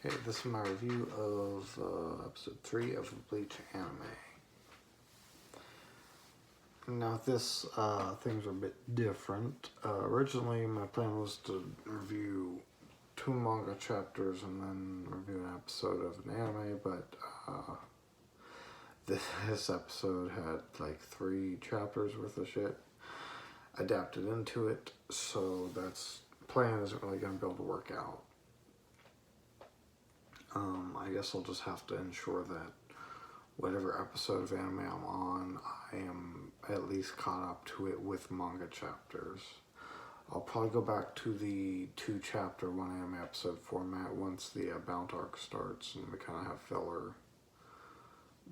Okay, this is my review of episode 3 of the Bleach anime. Now, this things are a bit different. Originally, my plan was to review 2 manga chapters and then review an episode of an anime, but this episode had like 3 chapters worth of shit adapted into it, so that's plan isn't really going to be able to work out. I guess I'll just have to ensure that whatever episode of anime I'm on, I am at least caught up to it with manga chapters. I'll probably go back to the 2-chapter, 1 anime episode format once the Bound arc starts and we kind of have filler.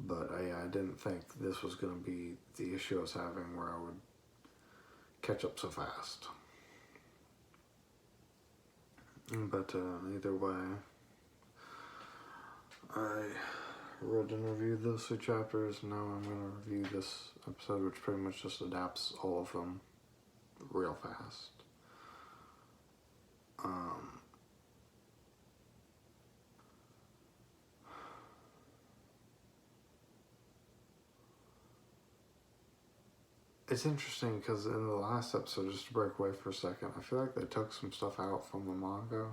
But I didn't think this was going to be the issue I was having where I would catch up so fast. But either way, I read and reviewed those 2 chapters. Now I'm going to review this episode, which pretty much just adapts all of them real fast. It's interesting because in the last episode, just to break away for a second, I feel like they took some stuff out from the manga,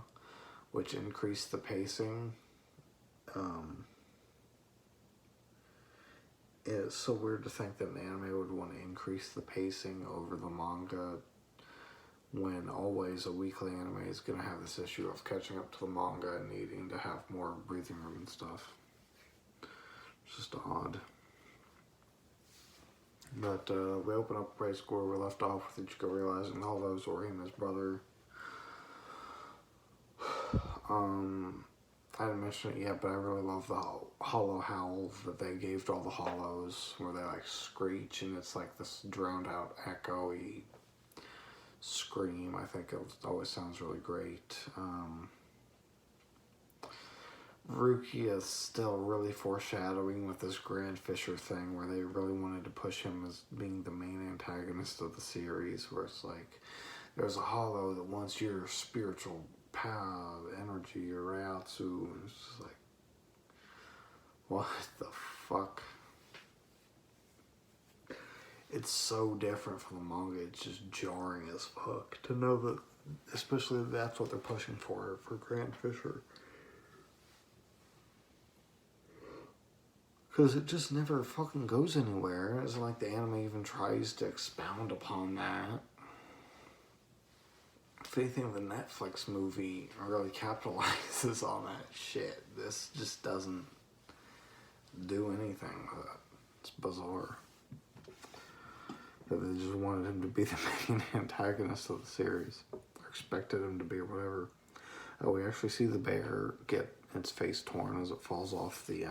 which increased the pacing. It's so weird to think that an anime would want to increase the pacing over the manga when always a weekly anime is going to have this issue of catching up to the manga and needing to have more breathing room and stuff. It's just odd. But we open up right score where we left off with Ichigo realizing Hollow is Orihime's brother. I didn't mention it yet, but I really love the hollow howl that they gave to all the hollows, where they like screech and it's like this drowned out echoey scream. I think it always sounds really great. Rukia is still really foreshadowing with this Grand Fisher thing where they really wanted to push him as being the main antagonist of the series, where it's like there's a hollow that wants your spiritual power, energy, your Ryatsu, and it's just like, what the fuck? It's so different from the manga, it's just jarring as fuck to know that, especially that's what they're pushing for Grand Fisher. Because it just never fucking goes anywhere. It's like the anime even tries to expound upon that. If anything, the Netflix movie really capitalizes on that shit. This just doesn't do anything with it. It's bizarre. That they just wanted him to be the main antagonist of the series. Or expected him to be, or whatever. Oh, we actually see the bear get its face torn as it falls off the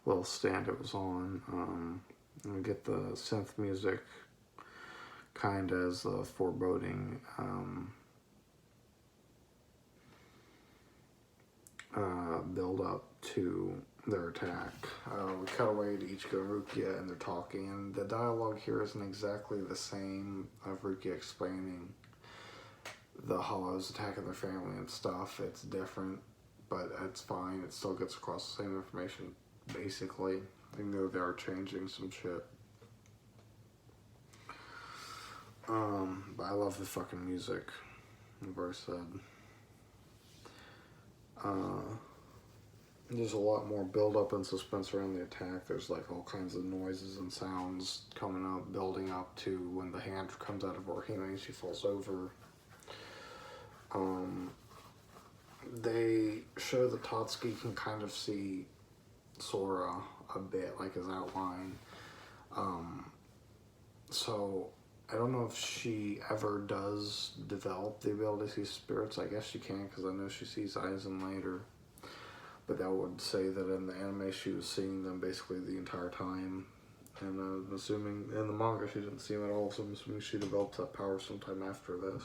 little stand it was on. And we get the synth music kind of as a foreboding build up to their attack. We cut away to Ichigo and Rukia and they're talking, and the dialogue here isn't exactly the same of Rukia explaining the Hollows attacking their family and stuff. It's different, but it's fine. It still gets across the same information basically, even though they are changing some shit. But I love the fucking music, like I said. There's a lot more build up and suspense around the attack. There's like all kinds of noises and sounds coming up, building up to when the hand comes out of Orihime and she falls over. They show that Tatsuki can kind of see Sora a bit, like his outline. So I don't know if she ever does develop the ability to see spirits. I guess she can, because I know she sees Aizen later. But that would say that in the anime she was seeing them basically the entire time. And I'm assuming in the manga she didn't see them at all, so I'm assuming she developed that power sometime after this.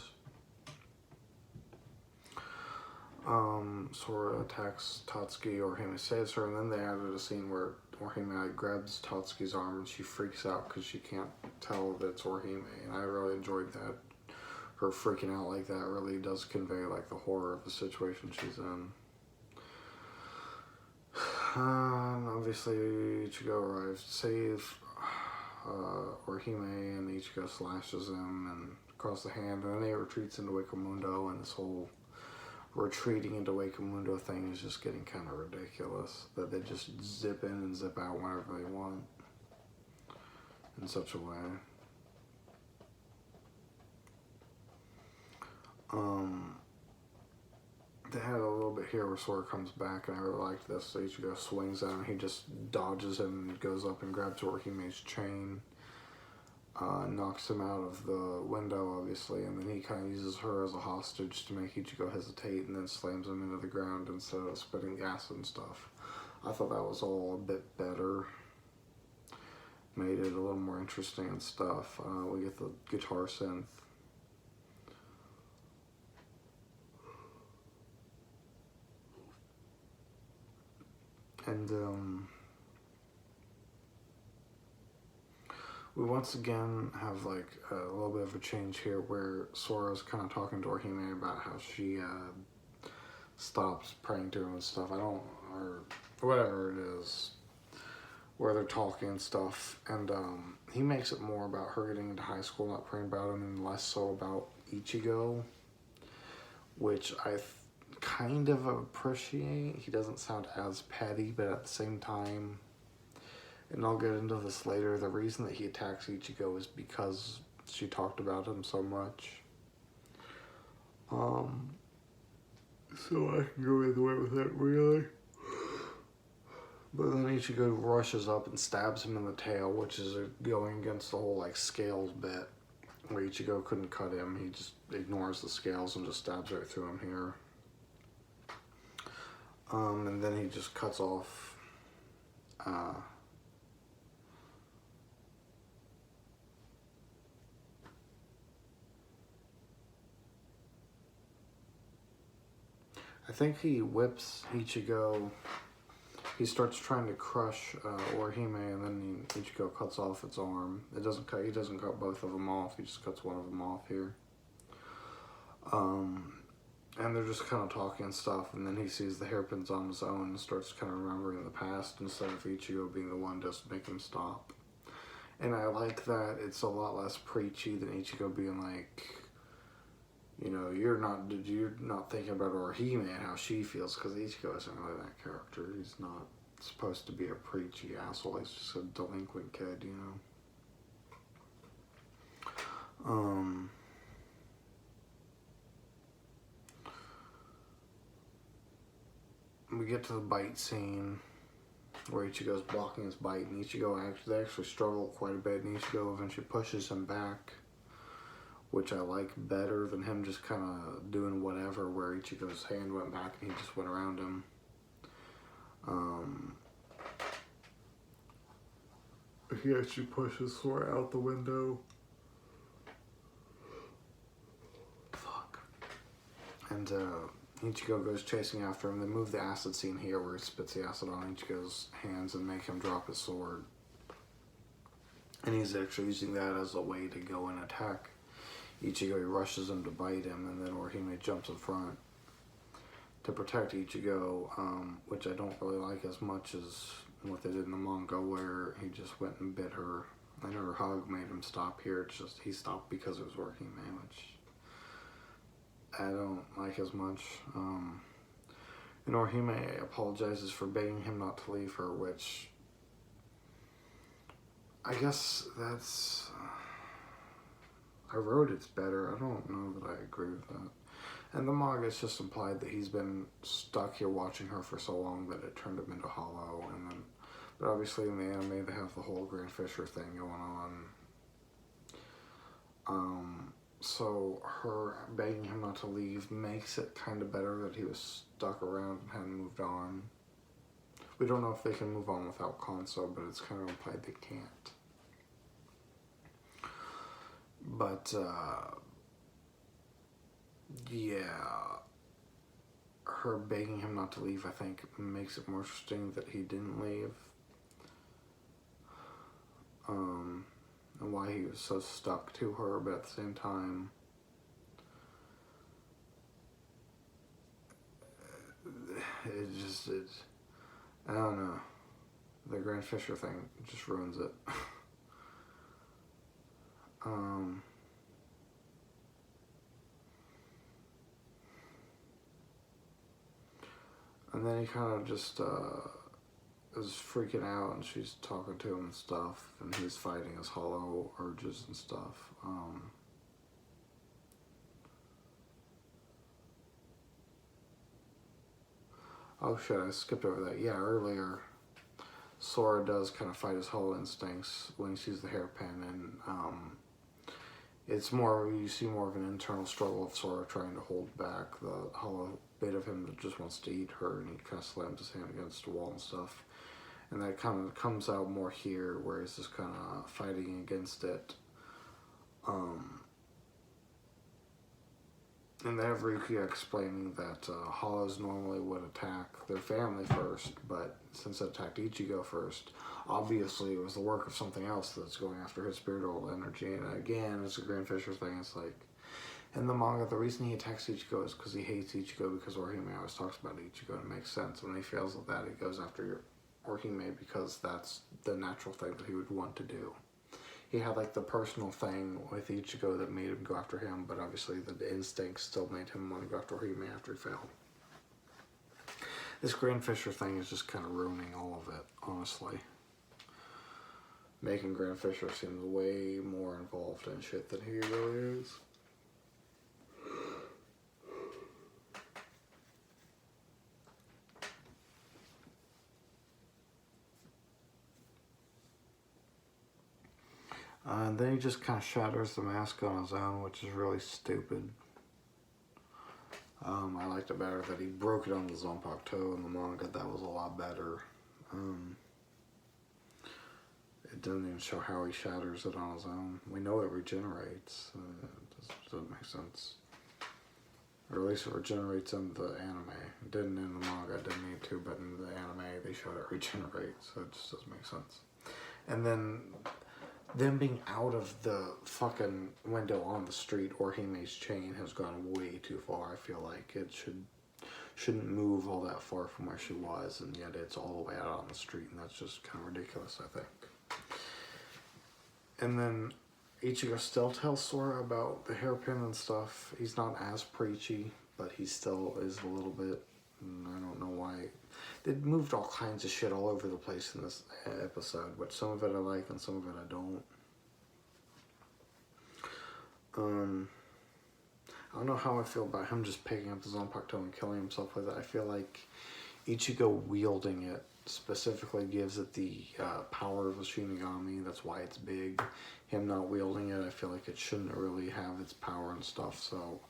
Sora attacks Tatsuki, Orihime saves her, and then they added a scene where Orihime grabs Tatsuki's arm and she freaks out because she can't tell that it's Orihime, and I really enjoyed that. Her freaking out like that really does convey like the horror of the situation she's in. Obviously, Ichigo arrives to save Orihime, and Ichigo slashes him and across the hand, and then he retreats into Wakamundo, and this whole retreating into Wakamundo thing is just getting kind of ridiculous. That they just zip in and zip out whenever they want in such a way. They had a little bit here where Sora comes back, and I really liked this. So Ichigo swings at him, he just dodges him and goes up and grabs Orihime's chain, knocks him out of the window, obviously, and then he kind of uses her as a hostage to make Ichigo hesitate, and then slams him into the ground instead of spitting gas and stuff. I thought that was all a bit better. Made it a little more interesting and stuff. We get the guitar synth. And we once again have like a little bit of a change here where Sora's kind of talking to Orihime about how she stops praying to him and stuff. Or whatever it is, where they're talking and stuff. And he makes it more about her getting into high school, not praying about him, and less so about Ichigo, which I kind of appreciate. He doesn't sound as petty, but at the same time, and I'll get into this later, the reason that he attacks Ichigo is because she talked about him so much. So I can go either way with it, really. But then Ichigo rushes up and stabs him in the tail, which is going against the whole like scales bit, where Ichigo couldn't cut him. He just ignores the scales and just stabs right through him here. And then he just cuts off I think he whips Ichigo. He starts trying to crush Orihime, and then Ichigo cuts off its arm. He doesn't cut both of them off. He just cuts one of them off here. And they're just kind of talking and stuff, and then he sees the hairpins on his own and starts kind of remembering the past instead of Ichigo being the one just to make him stop. And I like that it's a lot less preachy than Ichigo being like, you know, you're not thinking about Orihime and how she feels, because Ichigo isn't really that character. He's not supposed to be a preachy asshole. He's just a delinquent kid, you know. We get to the bite scene where Ichigo's blocking his bite, and they actually struggle quite a bit, and Ichigo eventually pushes him back, which I like better than him just kind of doing whatever, where Ichigo's hand went back and he just went around him. He actually pushes Sora out the window. Fuck. And Ichigo goes chasing after him. They move the acid scene here where he spits the acid on Ichigo's hands and make him drop his sword. And he's actually using that as a way to go and attack Ichigo. He rushes him to bite him, and then Orihime jumps in front to protect Ichigo, which I don't really like as much as what they did in the manga, where he just went and bit her, and her hug made him stop here. It's just he stopped because it was Orihime, which I don't like as much. And Orihime apologizes for begging him not to leave her, which I guess that's... I wrote it's better. I don't know that I agree with that. And the manga, it's just implied that he's been stuck here watching her for so long that it turned him into hollow. And then, but obviously in the anime they have the whole Grand Fisher thing going on. So her begging him not to leave makes it kind of better that he was stuck around and hadn't moved on. We don't know if they can move on without Kanso, but it's kind of implied they can't. But, yeah, her begging him not to leave, I think, makes it more interesting that he didn't leave. And why he was so stuck to her, but at the same time, I don't know. The Grand Fisher thing just ruins it. And then he kind of just is freaking out, and she's talking to him and stuff, and he's fighting his hollow urges and stuff. Oh shit, I skipped over that. Yeah, earlier, Sora does kind of fight his hollow instincts when he sees the hairpin, and it's more, you see more of an internal struggle of Sora trying to hold back the hollow bit of him that just wants to eat her, and he kind of slams his hand against the wall and stuff. And that kind of comes out more here, where he's just kind of fighting against it. And they have Rukia explaining that hollows normally would attack their family first, but since it attacked Ichigo first, obviously it was the work of something else that's going after his spiritual energy. And again, it's a Grand Fisher thing. It's like, in the manga, the reason he attacks Ichigo is because he hates Ichigo, because Orihime always talks about Ichigo, and it makes sense. When he fails at that, he goes after Orihime because that's the natural thing that he would want to do. He had like the personal thing with Ichigo that made him go after him, but obviously the instinct still made him want to go after Orihime after he failed. This Grand Fisher thing is just kind of ruining all of it, honestly. Making Grand Fisher seem way more involved in shit than he really is. And then he just kind of shatters the mask on his own, which is really stupid. I liked it better that he broke it on the Zanpakuto in the manga. That was a lot better. It doesn't even show how he shatters it on his own. We know it regenerates. It doesn't make sense. Or at least it regenerates in the anime. It didn't in the manga, it didn't need to, but in the anime they showed it regenerate, so it just doesn't make sense. And then them being out of the fucking window on the street, Orihime's chain has gone way too far. I feel like it shouldn't move all that far from where she was, and yet it's all the way out on the street, and that's just kind of ridiculous, I think. And then Ichigo still tells Sora about the hairpin and stuff. He's not as preachy, but he still is a little bit. I don't know why. They moved all kinds of shit all over the place in this episode, but some of it I like and some of it I don't. I don't know how I feel about him just picking up the Zanpakuto and killing himself with it. I feel like Ichigo wielding it specifically gives it the power of a Shinigami. That's why it's big. Him not wielding it, I feel like it shouldn't really have its power and stuff. So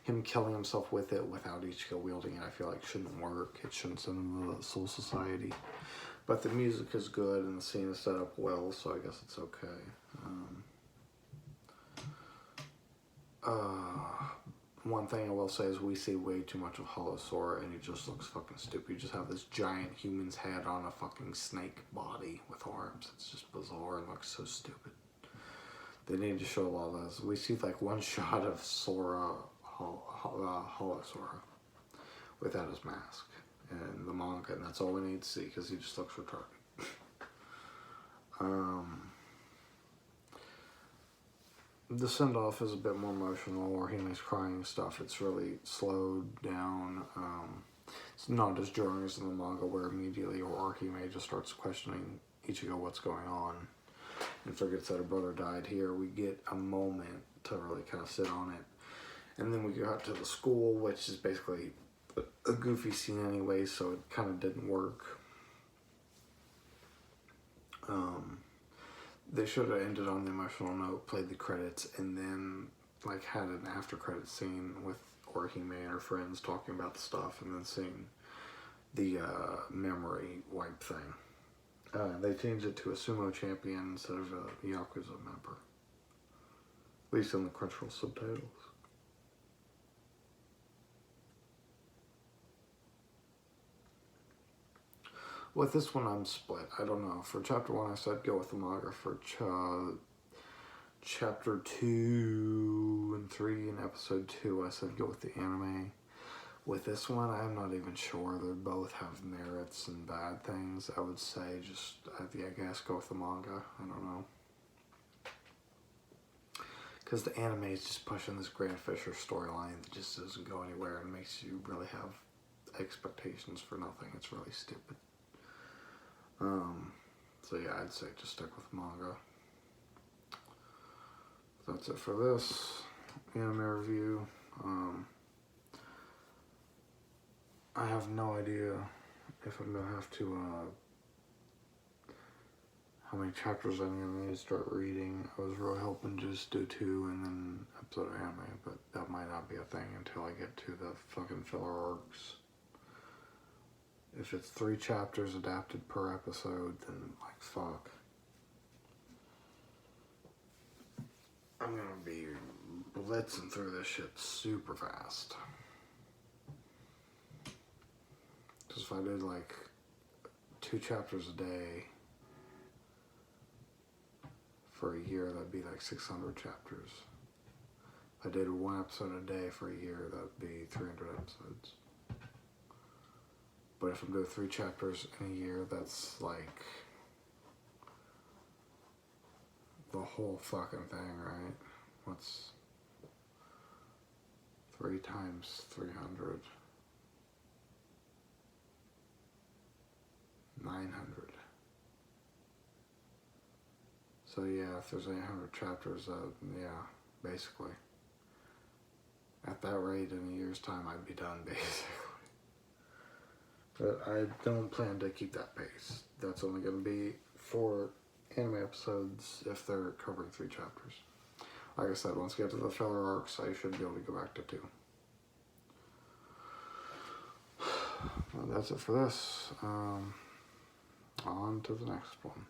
him killing himself with it without Ichigo wielding it, I feel like shouldn't work. It shouldn't send him to the Soul Society. But the music is good and the scene is set up well, so I guess it's okay. One thing I will say is we see way too much of Hollow Sora, and he just looks fucking stupid. You just have this giant human's head on a fucking snake body with arms. It's just bizarre and looks so stupid. They need to show a lot of those. We see like one shot of Sora, Hollow Sora, without his mask in the manga, and that's all we need to see because he just looks retarded. The send-off is a bit more emotional, or Hime's crying and stuff. It's really slowed down. It's not as jarring as in the manga, where immediately Orihime just starts questioning Ichigo what's going on and forgets that her brother died. Here we get a moment to really kind of sit on it. And then we go out to the school, which is basically a goofy scene anyway, so it kind of didn't work. They should have ended on the emotional note, played the credits, and then like had an after credit scene with Orihime and her friends talking about the stuff, and then seeing the memory wipe thing. They changed it to a sumo champion instead of a Yakuza member, at least in the Crunchyroll subtitles. With this one, I'm split. I don't know. For chapter 1, I said go with the manga. For chapter 2 and 3 and episode 2, I said go with the anime. With this one, I'm not even sure. They both have merits and bad things. I would say just, I guess, go with the manga. I don't know. Because the anime is just pushing this Grand Fisher storyline that just doesn't go anywhere and makes you really have expectations for nothing. It's really stupid. So yeah, I'd say just stick with manga. That's it for this anime review. I have no idea if I'm gonna have to, how many chapters I'm gonna need to start reading. I was really hoping just do 2 and then episode of anime, but that might not be a thing until I get to the fucking filler arcs. If it's 3 chapters adapted per episode, then like fuck. I'm gonna be blitzing through this shit super fast. Because if I did like 2 chapters a day for a year, that'd be like 600 chapters. If I did 1 episode a day for a year, that'd be 300 episodes. But if I'm doing 3 chapters in a year, that's like the whole fucking thing, right? What's 3 times 300? 900. So yeah, if there's 800 chapters, yeah, basically. At that rate, in a year's time, I'd be done, basically. But I don't plan to keep that pace. That's only going to be 4 anime episodes if they're covering 3 chapters. Like I said, once I get to the filler arcs, I should be able to go back to 2. Well, that's it for this. On to the next one.